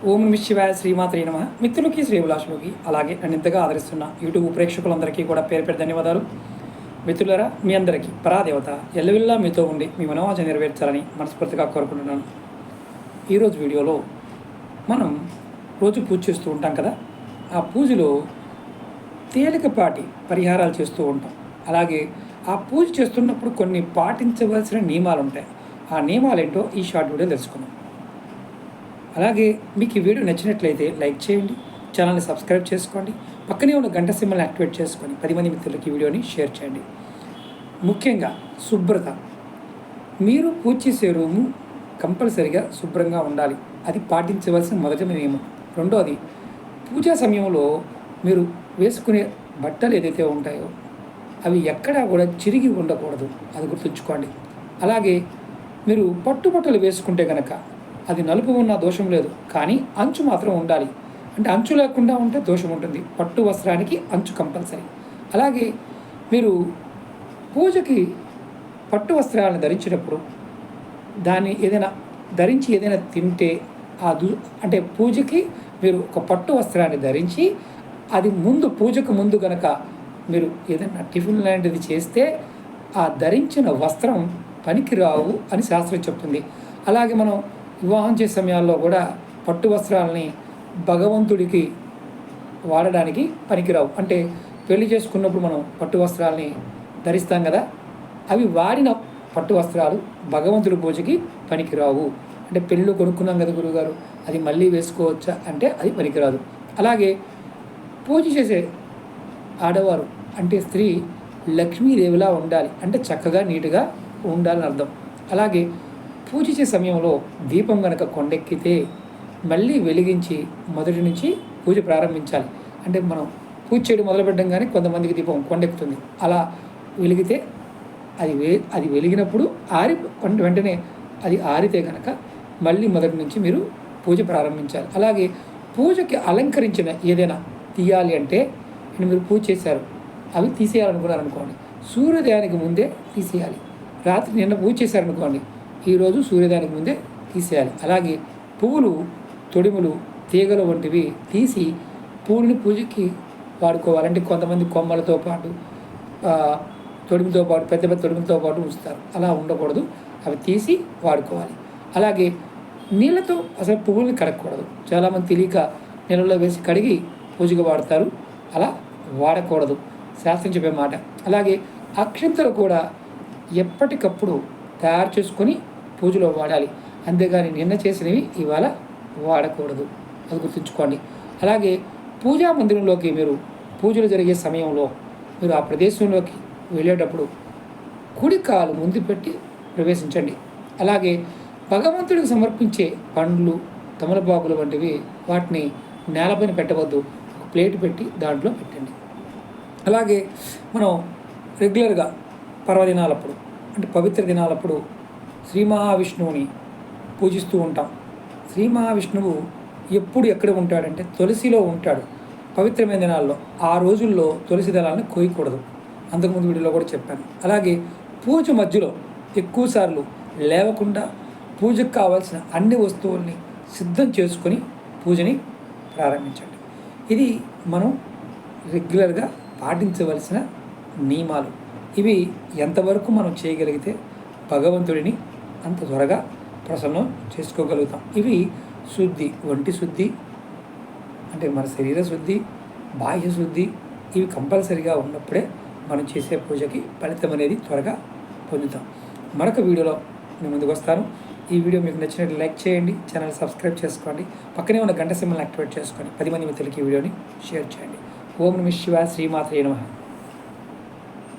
ఓం నమ శివాయ శ్రీమాత్రే నమః. మిత్రులకి శ్రీభిలాషులకి అలాగే నన్ను ఇంతగా ఆదరిస్తున్న యూట్యూబ్ ప్రేక్షకులందరికీ కూడా పేరు పేరు ధన్యవాదాలు. మిత్రులారా, మీ అందరికీ పరాదేవత ఎల్లవిల్లా మీతో ఉండి మీ మనోవాంఛ నెరవేర్చాలని మనస్ఫూర్తిగా కోరుకుంటున్నాను. ఈరోజు వీడియోలో మనం రోజు పూజ చేస్తూ ఉంటాం కదా, ఆ పూజలో తేలికపాటి పరిహారాలు చేస్తూ ఉంటాం. అలాగే ఆ పూజ చేస్తున్నప్పుడు కొన్ని పాటించవలసిన నియమాలు ఉంటాయి. ఆ నియమాలు ఏంటో ఈ షార్ట్ వీడియో తెలుసుకుందాం. అలాగే మీకు ఈ వీడియో నచ్చినట్లయితే లైక్ చేయండి, ఛానల్ని సబ్స్క్రైబ్ చేసుకోండి, పక్కనే ఉన్న గంట సింబల్ని యాక్టివేట్ చేసుకొని 10 మంది మిత్రులకి ఈ వీడియోని షేర్ చేయండి. ముఖ్యంగా శుభ్రత. మీరు పూజ చేసే రూము కంపల్సరిగా శుభ్రంగా ఉండాలి. అది పాటించవలసిన మొదటి నియమం. రెండోది, పూజా సమయంలో మీరు వేసుకునే బట్టలు ఏదైతే ఉంటాయో అవి ఎక్కడా కూడా చిరిగి ఉండకూడదు, అది గుర్తుంచుకోండి. అలాగే మీరు పట్టుబట్టలు వేసుకుంటే కనుక అది నలుపు ఉన్న దోషం లేదు, కానీ అంచు మాత్రం ఉండాలి. అంటే అంచు లేకుండా ఉంటే దోషం ఉంటుంది. పట్టు వస్త్రానికి అంచు కంపల్సరీ. అలాగే మీరు పూజకి పట్టు వస్త్రాలను ధరించినప్పుడు దాన్ని ఏదైనా ధరించి ఏదైనా తింటే అంటే పూజకి మీరు ఒక పట్టు వస్త్రాన్ని ధరించి అది పూజకు ముందు గనక మీరు ఏదైనా టిఫిన్ లాంటిది చేస్తే ఆ ధరించిన వస్త్రం పనికిరావు అని శాస్త్రం చెప్తుంది. అలాగే మనం వివాహం చేసే సమయాల్లో కూడా పట్టు వస్త్రాలని భగవంతుడికి వాడడానికి పనికిరావు. అంటే పెళ్లి చేసుకున్నప్పుడు మనం పట్టు వస్త్రాలని ధరిస్తాం కదా, అవి వాడిన పట్టు వస్త్రాలు భగవంతుడి పూజకి పనికిరావు. అంటే పెళ్ళిలో కొనుక్కున్నాం కదా గురువుగారు, అది మళ్ళీ వేసుకోవచ్చా అంటే అది పనికిరాదు. అలాగే పూజ చేసే ఆడవారు అంటే స్త్రీ లక్ష్మీదేవిలా ఉండాలి, అంటే చక్కగా నీట్గా ఉండాలని అర్థం. అలాగే పూజ చేసే సమయంలో దీపం కనుక కొండెక్కితే మళ్ళీ వెలిగించి మొదటి నుంచి పూజ ప్రారంభించాలి. అంటే మనం పూజ చేయడం మొదలుపెట్టడం కానీ కొంతమందికి దీపం కొండెక్కుతుంది. అలా వెలిగితే అది వెలిగినప్పుడు వెంటనే అది ఆరితే కనుక మళ్ళీ మొదటి నుంచి మీరు పూజ ప్రారంభించాలి. అలాగే పూజకి అలంకరించిన ఏదైనా తీయాలి అంటే మీరు పూజ చేశారు, అవి తీసేయాలనుకున్నారనుకోండి, సూర్యోదయానికి ముందే తీసేయాలి. రాత్రి నిన్న పూజ చేశారనుకోండి, ఈరోజు సూర్యోదయానికి ముందే తీసేయాలి. అలాగే పువ్వులు, తొడిములు, తీగలు వంటివి తీసి పువ్వుని పూజకి వాడుకోవాలంటే కొంతమంది కొమ్మలతో పాటు తొడిమితో పాటు పెద్ద పెద్ద తొడిమితో పాటు ఉంచుతారు. అలా ఉండకూడదు, అవి తీసి వాడుకోవాలి. అలాగే నీళ్ళతో అసలు పువ్వుల్ని కడగకూడదు. చాలామంది తెలియక నీళ్ళలో వేసి కడిగి పూజగా వాడతారు. అలా వాడకూడదు, శాస్త్రం చెప్పే మాట. అలాగే అక్షంతలు కూడా ఎప్పటికప్పుడు తయారు చేసుకొని పూజలో వాడాలి, అంతేగాని నిన్న చేసినవి ఇవాళ వాడకూడదు, అది గుర్తుంచుకోండి. అలాగే పూజా మందిరంలోకి మీరు పూజలు జరిగే సమయంలో మీరు ఆ ప్రదేశంలోకి వెళ్ళేటప్పుడు కుడి కాలు ముందు పెట్టి ప్రవేశించండి. అలాగే భగవంతుడికి సమర్పించే పండ్లు, తమలపాకులు వంటివి వాటిని నేలపైన పెట్టవద్దు, ఒక ప్లేట్ పెట్టి దాంట్లో పెట్టండి. అలాగే మనం రెగ్యులర్గా పర్వదినాలప్పుడు అంటే పవిత్ర దినాలప్పుడు శ్రీ మహావిష్ణువుని పూజిస్తూ ఉంటాం. శ్రీ మహావిష్ణువు ఎప్పుడు ఎక్కడ ఉంటాడంటే తులసిలో ఉంటాడు. పవిత్రమైన దినాల్లో ఆ రోజుల్లో తులసి దళాలను కోయకూడదు, అంతకుముందు వీడియోలో కూడా చెప్పాను. అలాగే పూజ మధ్యలో ఎక్కువసార్లు లేవకుండా పూజకు కావాల్సిన అన్ని వస్తువుల్ని సిద్ధం చేసుకొని పూజని ప్రారంభించండి. ఇది మనం రెగ్యులర్గా పాటించవలసిన నియమాలు. ఇవి ఎంతవరకు మనం చేయగలిగితే భగవంతుడిని అంత త్వరగా ప్రసన్నం చేసుకోగలుగుతాం. ఇవి శుద్ధి, ఒంటి శుద్ధి అంటే మన శరీర శుద్ధి, బాహ్య శుద్ధి, ఇవి కంపల్సరిగా ఉన్నప్పుడే మనం చేసే పూజకి ఫలితం అనేది త్వరగా పొందుతాం. మరొక వీడియోలో నేను ముందుకు వస్తాను. ఈ వీడియో మీకు నచ్చినట్లు లైక్ చేయండి, ఛానల్ సబ్స్క్రైబ్ చేసుకోండి, పక్కనే ఉన్న గంట సింబల్ని యాక్టివేట్ చేసుకొని 10 మంది మిత్రులకి ఈ వీడియోని షేర్ చేయండి. ఓం నమః శివాయ శ్రీమాత్రే నమః.